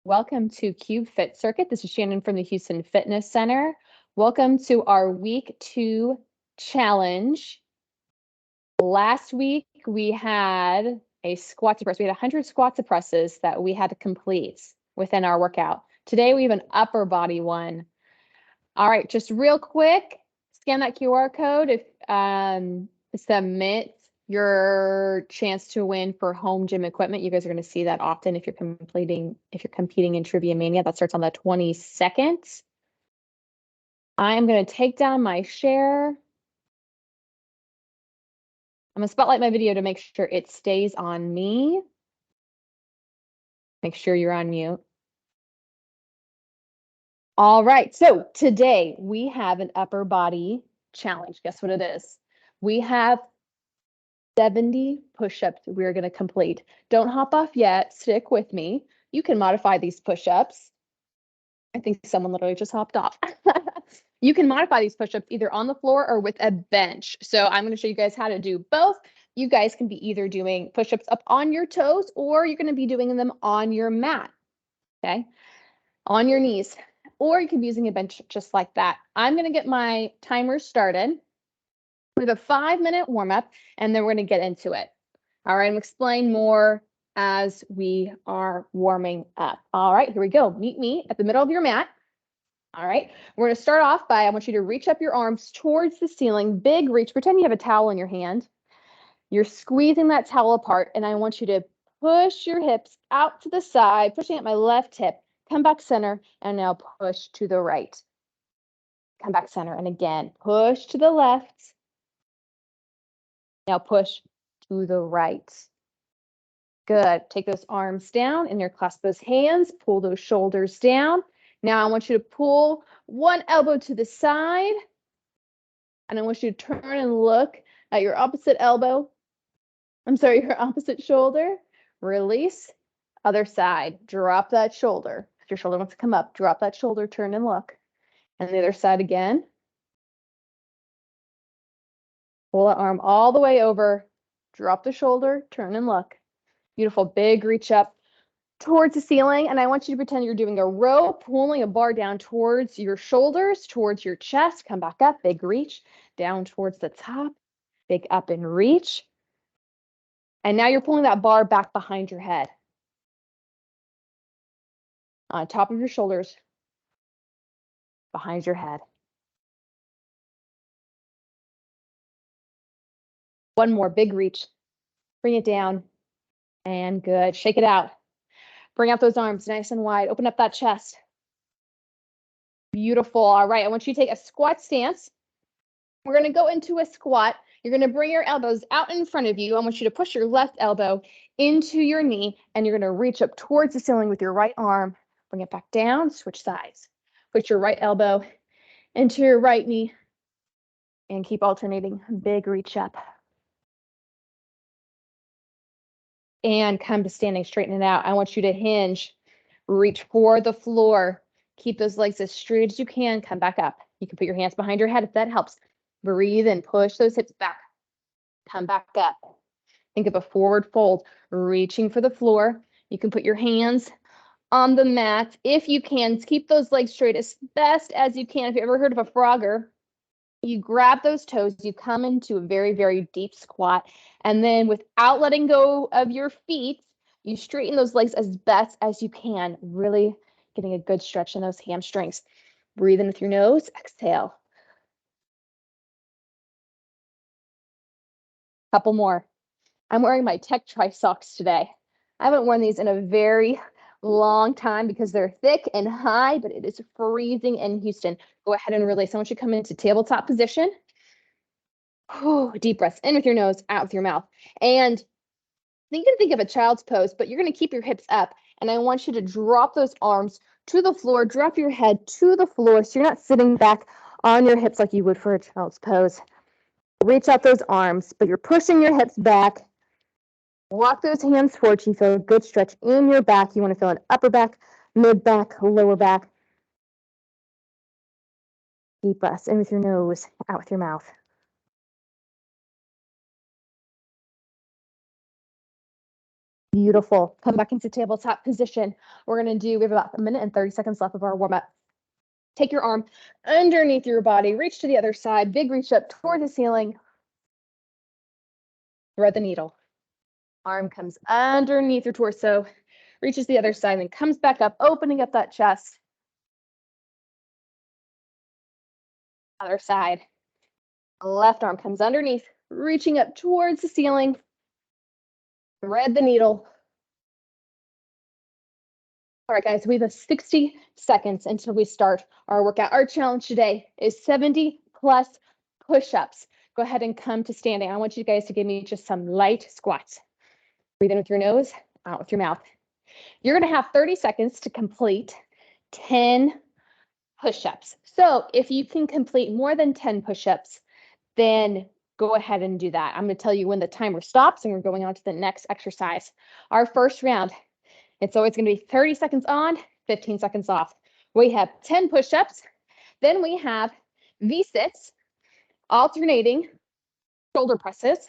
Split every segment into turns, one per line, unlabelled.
Welcome to Cube Fit Circuit. This is Shannon from the Houston Fitness Center. Welcome to our week 2 challenge. Last week we had a squat to press. We had 100 squat to presses that we had to complete within our workout. Today we have an upper body one. All right, just real quick, scan that QR code if submit your chance to win for home gym equipment. You guys are going to see that often if you're competing in Trivia Mania. That starts on the 22nd. I am going to take down my share. I'm going to spotlight my video to make sure it stays on me. Make sure you're on mute. All right, so today we have an upper body challenge. Guess what it is? We have 70 push-ups we're going to complete. Don't hop off yet. Stick with me. You can modify these push-ups. I think someone literally just hopped off. You can modify these push-ups either on the floor or with a bench. So I'm going to show you guys how to do both. You guys can be either doing push-ups up on your toes or you're going to be doing them on your mat, okay? On your knees. Or you can be using a bench just like that. I'm going to get my timer started. We have a 5-minute warm-up, and then we're going to get into it. All right, I'm going to explain more as we are warming up. All right, here we go. Meet me at the middle of your mat. All right, we're going to start off by, I want you to reach up your arms towards the ceiling. Big reach. Pretend you have a towel in your hand. You're squeezing that towel apart, and I want you to push your hips out to the side, pushing at my left hip. Come back center, and now push to the right. Come back center, and again, push to the left. Now push to the right. Good. Take those arms down, interclasp those hands, pull those shoulders down. Now I want you to pull one elbow to the side, and I want you to turn and look at your opposite elbow. Your opposite shoulder. Release. Other side. Drop that shoulder. If your shoulder wants to come up, drop that shoulder, turn and look. And the other side again. Pull that arm all the way over. Drop the shoulder, turn and look. Beautiful. Big reach up towards the ceiling. And I want you to pretend you're doing a row, pulling a bar down towards your shoulders, towards your chest. Come back up. Big reach. Down towards the top. Big up and reach. And now you're pulling that bar back behind your head. On top of your shoulders. Behind your head. One more. Big reach. Bring it down. And good. Shake it out. Bring out those arms nice and wide. Open up that chest. Beautiful. All right. I want you to take a squat stance. We're going to go into a squat. You're going to bring your elbows out in front of you. I want you to push your left elbow into your knee, and you're going to reach up towards the ceiling with your right arm. Bring it back down. Switch sides. Put your right elbow into your right knee, and keep alternating. Big reach up. And come to standing, straighten it out. I want you to hinge. Reach for the floor. Keep those legs as straight as you can. Come back up. You can put your hands behind your head if that helps. Breathe and push those hips back. Come back up. Think of a forward fold, reaching for the floor. You can put your hands on the mat. If you can, keep those legs straight as best as you can. If you ever heard of a frogger, you grab those toes, you come into a very, very deep squat, and then without letting go of your feet, you straighten those legs as best as you can, really getting a good stretch in those hamstrings. Breathe in with your nose, exhale. Couple more. I'm wearing my Tech Tri socks today. I haven't worn these in a very long time because they're thick and high, but it is freezing in Houston. Go ahead and release. I want you to come into tabletop position. Deep breaths in with your nose, out with your mouth. And you can think of a child's pose, but you're going to keep your hips up. And I want you to drop those arms to the floor, drop your head to the floor so you're not sitting back on your hips like you would for a child's pose. Reach out those arms, but you're pushing your hips back. Walk those hands forward. You feel a good stretch in your back. You want to feel an upper back, mid back, lower back. Deep breaths in with your nose, out with your mouth. Beautiful. Come back into tabletop position. We're going to do, we have about 1 minute and 30 seconds left of our warm up. Take your arm underneath your body, reach to the other side, big reach up toward the ceiling. Thread the needle. Arm comes underneath your torso, reaches the other side, and comes back up, opening up that chest. Other side. Left arm comes underneath, reaching up towards the ceiling. Thread the needle. All right, guys, we have 60 seconds until we start our workout. Our challenge today is 70 plus push-ups. Go ahead and come to standing. I want you guys to give me just some light squats. Breathe in with your nose, out with your mouth. You're going to have 30 seconds to complete 10 push-ups. So if you can complete more than 10 push-ups, then go ahead and do that. I'm going to tell you when the timer stops, and we're going on to the next exercise. Our first round, it's always going to be 30 seconds on, 15 seconds off. We have 10 push-ups. Then we have V-sits, alternating shoulder presses.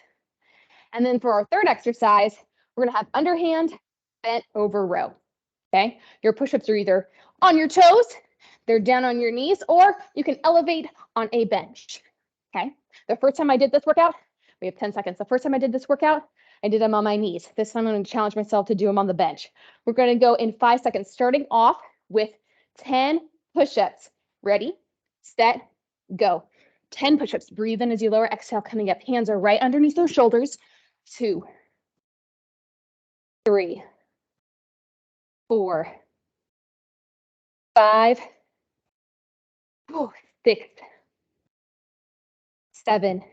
And then for our third exercise, we're going to have underhand bent over row. Okay, your push-ups are either on your toes, they're down on your knees, or you can elevate on a bench. Okay, the first time I did this workout, we have 10 seconds. The first time I did this workout, I did them on my knees. This time I'm going to challenge myself to do them on the bench. We're going to go in 5 seconds, starting off with 10 push-ups. Ready, set, go. 10 push-ups. Breathe in as you lower, exhale, coming up. Hands are right underneath those shoulders. 2, 3, 4, 5, 6, 7,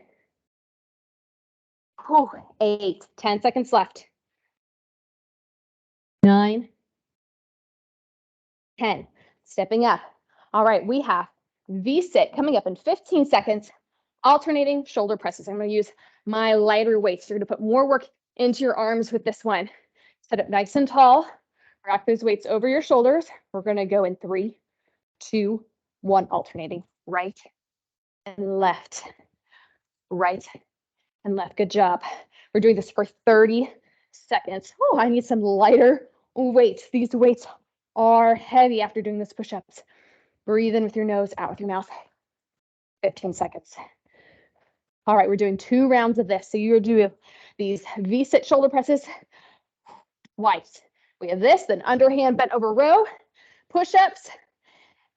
8. 10 seconds left. 9, 10. Stepping up. All right, we have V-sit coming up in 15 seconds, alternating shoulder presses. I'm going to use my lighter weights. You're going to put more work into your arms with this one. Set up nice and tall. Rack those weights over your shoulders. We're going to go in 3, 2, 1, alternating right and left, right and left. Good job. We're doing this for 30 seconds. Oh, I need some lighter weights. These weights are heavy after doing this push-ups. Breathe in with your nose, out with your mouth. 15 seconds. All right, we're doing 2 rounds of this. So you're doing these V-sit shoulder presses twice. We have this, then underhand bent over row, push-ups,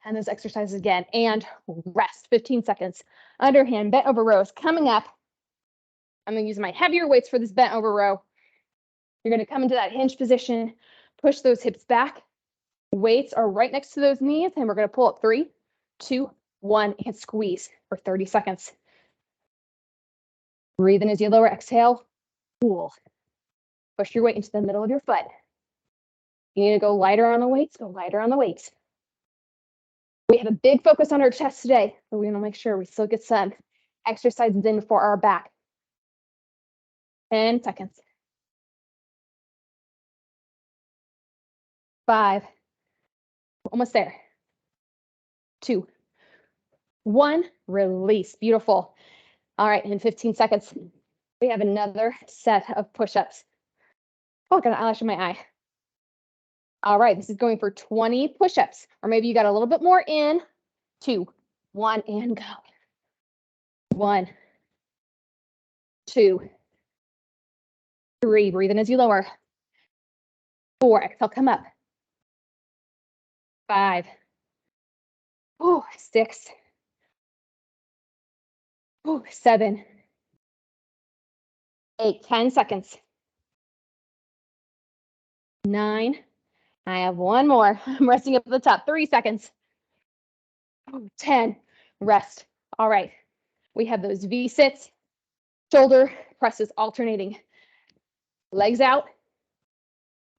and those exercises again, and rest, 15 seconds. Underhand bent over rows coming up. I'm going to use my heavier weights for this bent over row. You're going to come into that hinge position, push those hips back. Weights are right next to those knees, and we're going to pull up 3, 2, 1, and squeeze for 30 seconds. Breathe in as you lower, exhale, pull. Push your weight into the middle of your foot. You need to go lighter on the weights, go lighter on the weights. We have a big focus on our chest today, but we want to make sure we still get some exercises in for our back. 10 seconds. 5, almost there. 2, 1, release. Beautiful. All right, in 15 seconds, we have another set of push-ups. Oh, got an eyelash in my eye. All right, this is going for 20 push-ups, or maybe you got a little bit more in. 2, 1, and go. 1, 2, 3, breathe in as you lower. 4, exhale, come up. 5, 6, 7, 8, 10 seconds. 9, I have one more. I'm resting up at the top, 3 seconds. 10, rest. All right, we have those V-sits, shoulder presses alternating. Legs out,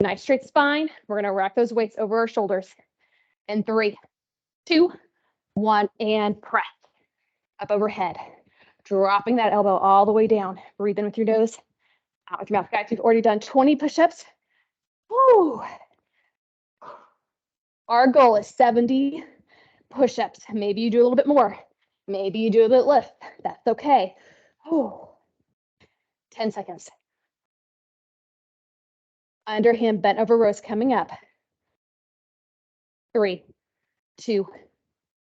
nice straight spine. We're going to rack those weights over our shoulders. And 3, 2, 1, and press up overhead. Dropping that elbow all the way down. Breathe in with your nose, out with your mouth. Guys, we've already done 20 push-ups. Woo! Our goal is 70 push-ups. Maybe you do a little bit more. Maybe you do a bit lift. That's okay. 10 seconds. Underhand bent over rows coming up. 3, 2,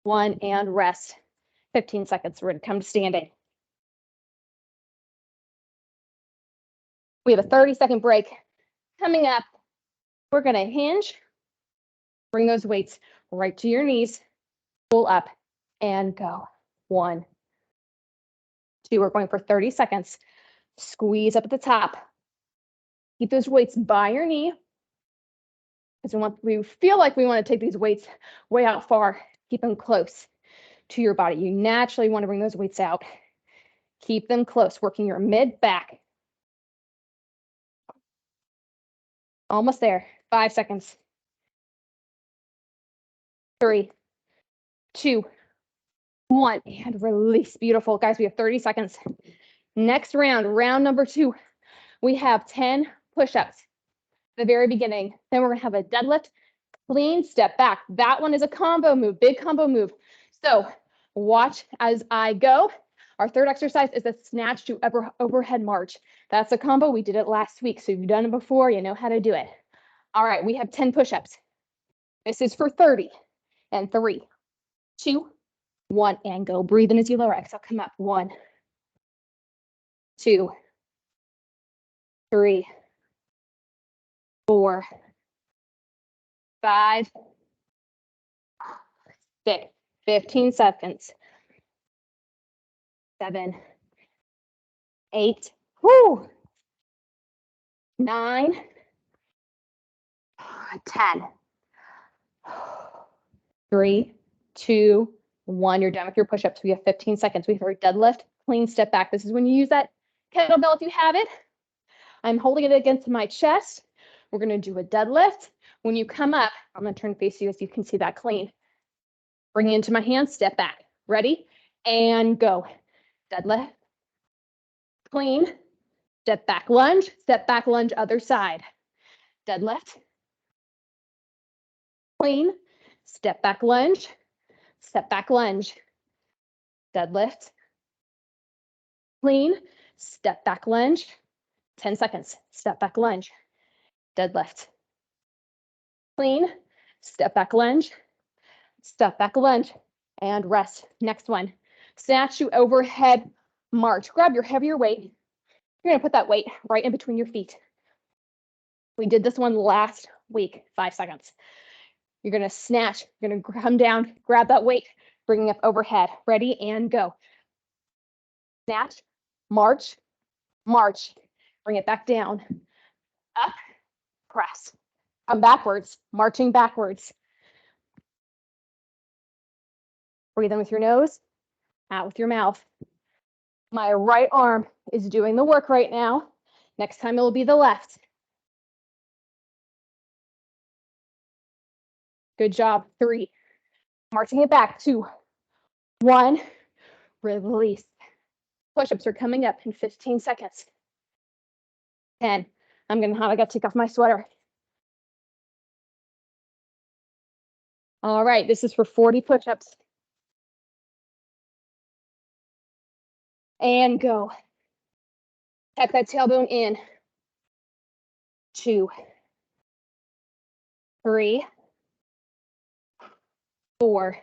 1, and rest. 15 seconds. We're going to come to standing. We have a 30-second break coming up. We're going to hinge. Bring those weights right to your knees. Pull up and go. 1, 2. We're going for 30 seconds. Squeeze up at the top. Keep those weights by your knee. Because we feel like we want to take these weights way out far. Keep them close to your body. You naturally want to bring those weights out. Keep them close, working your mid back. Almost there. 5 seconds. 3, 2, 1, and release. Beautiful. Guys, we have 30 seconds. Next round, round number 2, we have 10 push-ups at the very beginning. Then we're going to have a deadlift, clean step back. That one is a combo move, big combo move. So watch as I go. Our third exercise is a snatch to overhead march. That's a combo. We did it last week. So if you've done it before, you know how to do it. All right, we have 10 push-ups. This is for 30. And 3, 2, 1, and go. Breathe in as you lower. Exhale, come up. 1, 2, 3, 4, 5, 6, 15 seconds. 7, 8, 9, 10. 3, 2, 1. You're done with your push-ups. We have 15 seconds. We have our deadlift, clean step back. This is when you use that kettlebell if you have it. I'm holding it against my chest. We're going to do a deadlift. When you come up, I'm going to turn face you so you can see that clean. Bring it into my hands, step back. Ready? And go. Deadlift. Clean. Step back lunge, other side. Deadlift. Clean. Step back lunge, deadlift. Clean. Step back lunge. 10 seconds. Step back lunge, deadlift. Clean. Step back lunge, and rest. Next one. Snatch to overhead march. Grab your heavier weight. You're going to put that weight right in between your feet. We did this one last week. 5 seconds. You're going to snatch. You're going to come down, grab that weight, bringing up overhead. Ready and go. Snatch, march, march. Bring it back down. Up, press. Come backwards, marching backwards. Breathe in with your nose, out with your mouth. My right arm is doing the work right now. Next time it will be the left. Good job. 3. Marching it back. 2, 1. Release. Push-ups are coming up in 15 seconds. 10. I got to take off my sweater. All right, this is for 40 push-ups. And go. Tuck that tailbone in. 2, 3, 4,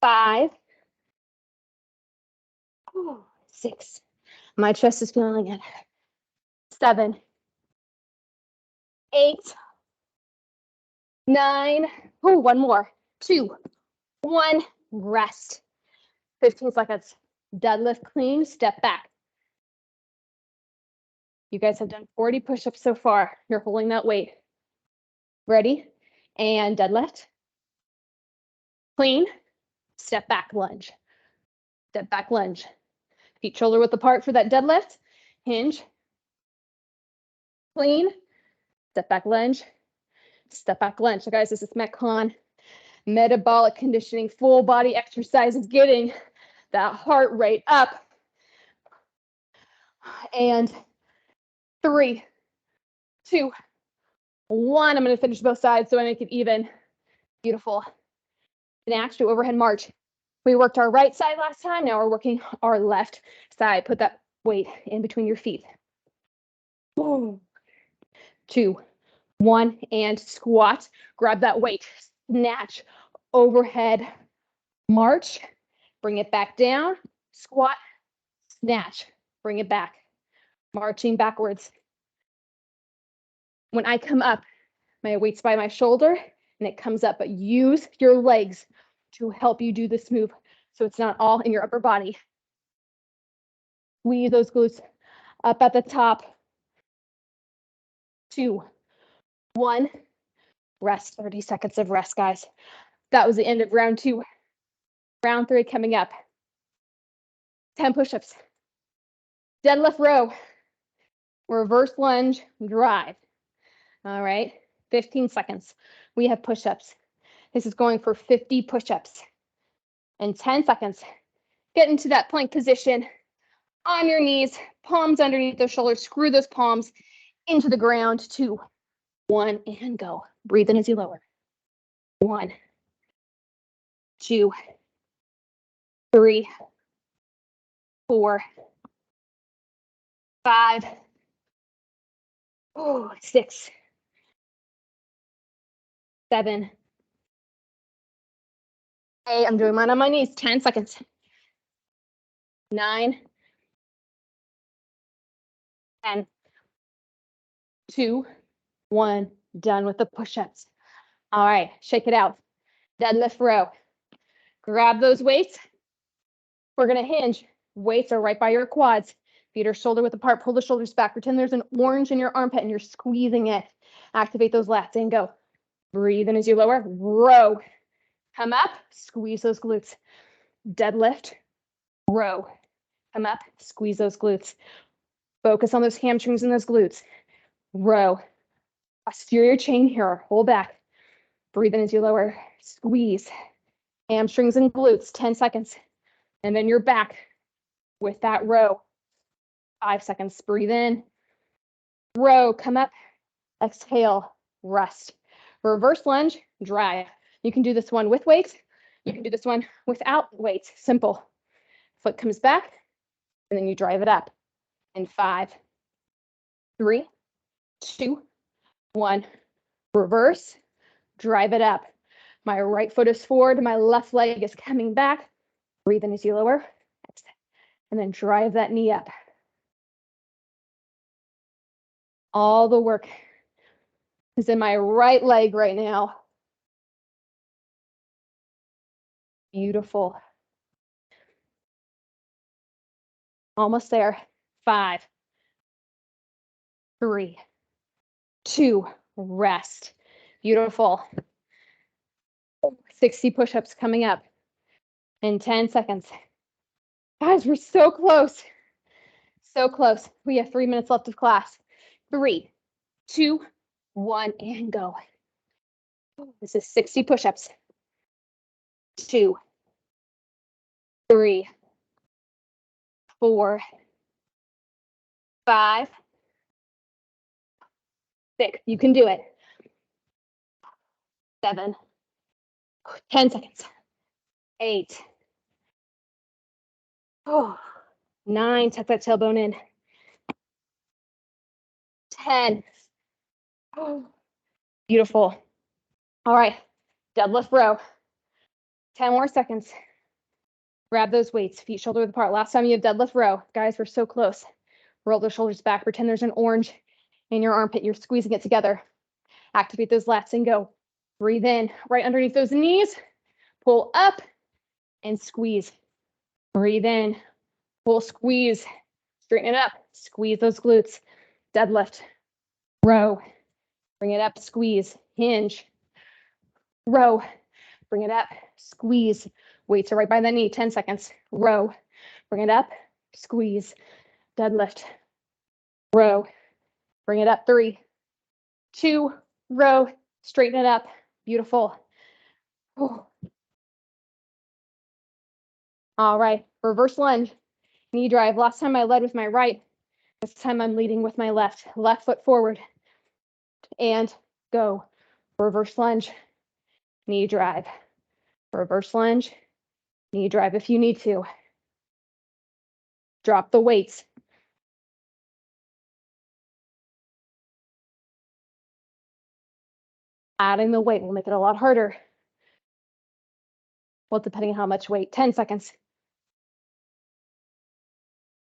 5, 6. My chest is feeling it. 7, 8, 9. One more. 2, 1. Rest. 15 seconds. Deadlift clean, step back. You guys have done 40 push-ups so far. You're holding that weight. Ready? And deadlift. Clean. Step back lunge. Step back lunge. Feet shoulder width apart for that deadlift. Hinge. Clean. Step back lunge. Step back lunge. So guys, this is METCON. Metabolic conditioning, full body exercises, getting that heart rate up. And 3, 2, 1. I'm going to finish both sides so I make it even. Beautiful. Snatch to overhead march. We worked our right side last time. Now we're working our left side. Put that weight in between your feet. Boom. 2, 1, and squat. Grab that weight. Snatch. Overhead. March. Bring it back down. Squat. Snatch. Bring it back. Marching backwards. When I come up, my weight's by my shoulder and it comes up, but use your legs to help you do this move so it's not all in your upper body. Squeeze those glutes up at the top. 2, 1. Rest. 30 seconds of rest, guys. That was the end of round 2. Round 3 coming up. 10 push-ups. Deadlift row. Reverse lunge, drive. All right, 15 seconds. We have push-ups. This is going for 50 push-ups. In 10 seconds, get into that plank position on your knees, palms underneath those shoulders, screw those palms into the ground. 2, 1, and go. Breathe in as you lower. 1, 2, 3, 4, 5, 6, 7, 8. I'm doing mine on my knees. 10 seconds. 9, 10, 2, 1. Done with the push-ups. All right, shake it out. Deadlift row. Grab those weights. We're gonna hinge. Weights are right by your quads. Feet are shoulder width apart. Pull the shoulders back. Pretend there's an orange in your armpit and you're squeezing it. Activate those lats and go. Breathe in as you lower. Row. Come up. Squeeze those glutes. Deadlift. Row. Come up. Squeeze those glutes. Focus on those hamstrings and those glutes. Row. Posterior chain here. Hold back. Breathe in as you lower. Squeeze. Hamstrings and glutes. 10 seconds. And then you're back with that row. 5 seconds. Breathe in. Row. Come up. Exhale. Rest. Reverse lunge. Drive. You can do this one with weights. You can do this one without weights. Simple. Foot comes back. And then you drive it up. In 5, 3, 2, 1. Reverse. Drive it up. My right foot is forward. My left leg is coming back. Breathe in as you lower. And then drive that knee up. All the work is in my right leg right now. Beautiful. Almost there. 5, 3, 2, rest. Beautiful. 60 push-ups coming up in 10 seconds. Guys, we're so close. So close. We have 3 minutes left of class. 3, 2, 1, and go. This is 60 push-ups. 2, 3, 4, 5, 6. You can do it. 7, 10 seconds. 8, 9. Tuck that tailbone in. 10. Beautiful. All right. Deadlift row. 10 more seconds. Grab those weights. Feet shoulder width apart. Last time you have deadlift row. Guys, we're so close. Roll those shoulders back. Pretend there's an orange in your armpit. You're squeezing it together. Activate those lats and go. Breathe in right underneath those knees. Pull up and squeeze. Breathe in. Pull, squeeze. Straighten it up. Squeeze those glutes. Deadlift. Row. Bring it up. Squeeze. Hinge. Row. Bring it up. Squeeze. Weights are right by the knee. 10 seconds. Row. Bring it up. Squeeze. Deadlift. Row. Bring it up. 3, 2, row. Straighten it up. Beautiful. All right. Reverse lunge. Knee drive. Last time I led with my right. This time I'm leading with my left. Left foot forward. And go. Reverse lunge. Knee drive. Reverse lunge. Knee drive if you need to. Drop the weights. Adding the weight will make it a lot harder. Well, depending on how much weight, 10 seconds.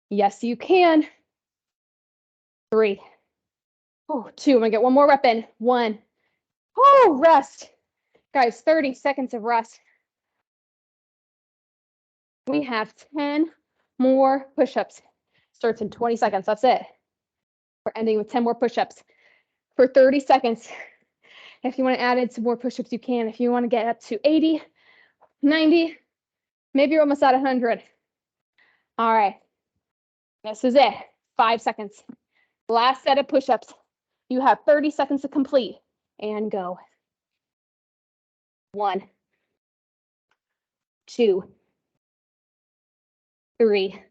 Yes, you can. 3. Oh, 2. I'm gonna get one more rep in. 1. Oh, rest. Guys, 30 seconds of rest. We have 10 more push-ups. Starts in 20 seconds. That's it. We're ending with 10 more push-ups for 30 seconds. If you want to add in some more push-ups, you can. If you want to get up to 80, 90, maybe you're almost at 100. All right. This is it. 5 seconds. Last set of push-ups. You have 30 seconds to complete. And go. 1, 2, 3,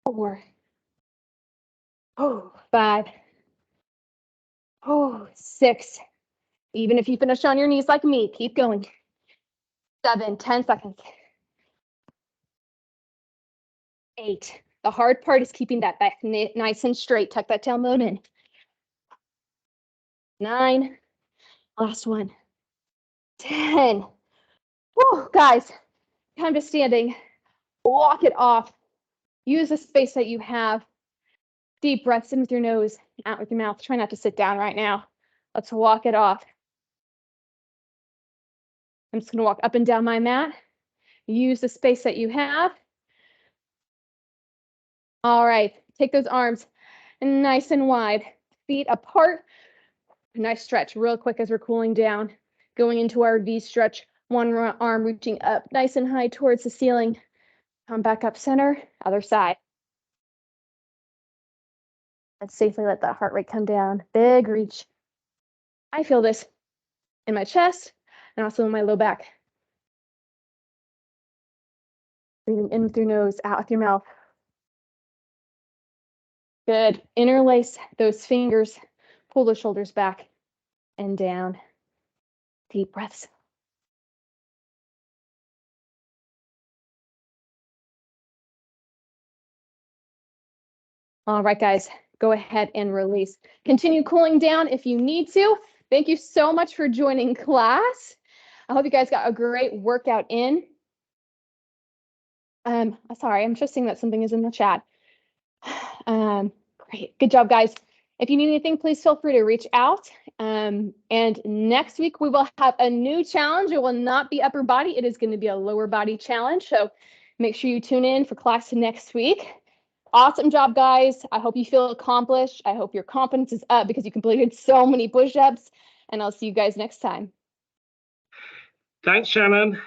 4, 5, 6. Even if you finish on your knees like me, keep going. 7, 10 seconds. 8. The hard part is keeping that back nice and straight. Tuck that tailbone in. 9. Last one. 10. Whoa, guys, time to standing. Walk it off. Use the space that you have. Deep breaths in with your nose, out with your mouth. Try not to sit down right now. Let's walk it off. I'm just going to walk up and down my mat. Use the space that you have. All right, take those arms nice and wide. Feet apart. Nice stretch real quick as we're cooling down. Going into our V stretch. One arm reaching up nice and high towards the ceiling. Come back up center, other side. And safely let that heart rate come down. Big reach. I feel this in my chest and also in my low back. Breathing in with your nose, out with your mouth. Good. Interlace those fingers. Pull the shoulders back and down. Deep breaths. All right, guys, go ahead and release. Continue cooling down if you need to. Thank you so much for joining class. I hope you guys got a great workout in. Sorry, I'm just seeing that something is in the chat. Great, good job, guys. If you need anything, please feel free to reach out. And next week we will have a new challenge. It will not be upper body. It is going to be a lower body challenge. So make sure you tune in for class next week. Awesome job, guys. I hope you feel accomplished. I hope your confidence is up because you completed so many push-ups. And I'll see you guys next time.
Thanks, Shannon.